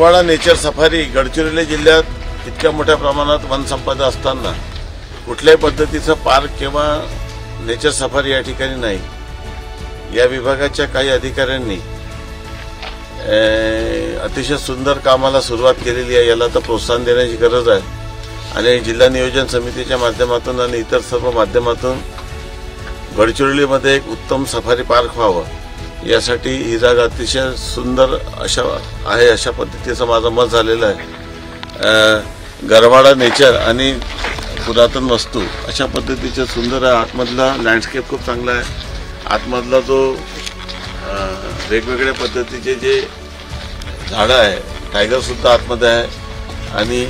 गरवाडा nature safari Gadchiroli जिल्ह्यात इतक्या मोठ्या प्रमाणात वनसंपदा असताना कुठल्याही पद्धतीचं पार्क किंवा नेचर सफारी या ठिकाणी नाही। या विभागाच्या काही अधिकाऱ्यांनी अतिशय सुंदर कामाला सुरुवात केलेली आहे। याला तर प्रोत्साहन देण्याची गरज आहे आणि जिल्हा नियोजन समितीच्या माध्यमातून आणि इतर सर्व माध्यमातून गडचिरोलीमध्ये एक उत्तम सफारी पार्क व्हावं यासाठी ही जागा अतिशय सुंदर अशा पद्धतीचं माझं मत झालेलं आहे। गरवाडा नेचर आणि पुरातन वस्तू अशा पद्धतीचे सुंदर आहे। आतमधला लँडस्केप खूप चांगला आहे। आतमधला जो वेगवेगळ्या पद्धतीचे जे झाडं आहे, टायगर सुद्धा आतमध्ये आहे आणि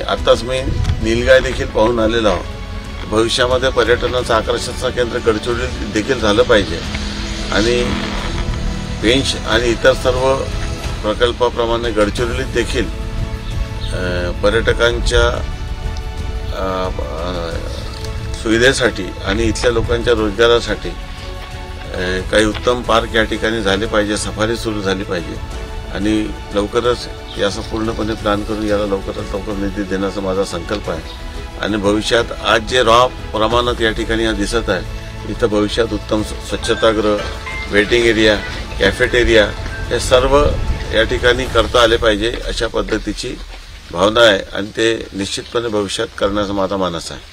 आताच मी नीलगाय देखील पाहून आलेलो आहोत। भविष्यामध्ये पर्यटनाचं आकर्षणाचं केंद्र गडचिरोली देखील झालं पाहिजे आणि पेंच आणि इतर सर्व प्रकल्पाप्रमाणे गडचिरोलीत देखील पर्यटकांच्या सुविधेसाठी आणि इथल्या लोकांच्या रोजगारासाठी काही उत्तम पार्क या ठिकाणी झाले पाहिजे, सफारी सुरू झाली पाहिजे आणि लवकरच याचा पूर्णपणे प्लॅन करून याला लवकरात लवकर निधी देण्याचा माझा संकल्प आहे। आणि भविष्यात आज जे रॉ प्रमाणात या ठिकाणी दिसत आहे, इथं भविष्यात उत्तम स्वच्छतागृह, वेटिंग एरिया, कॅफेटेरिया हे सर्व या ठिकाणी करता आले पाहिजे अशा पद्धतीची भावना आहे आणि ते निश्चितपणे भविष्यात करण्याचा माझा मानस आहे।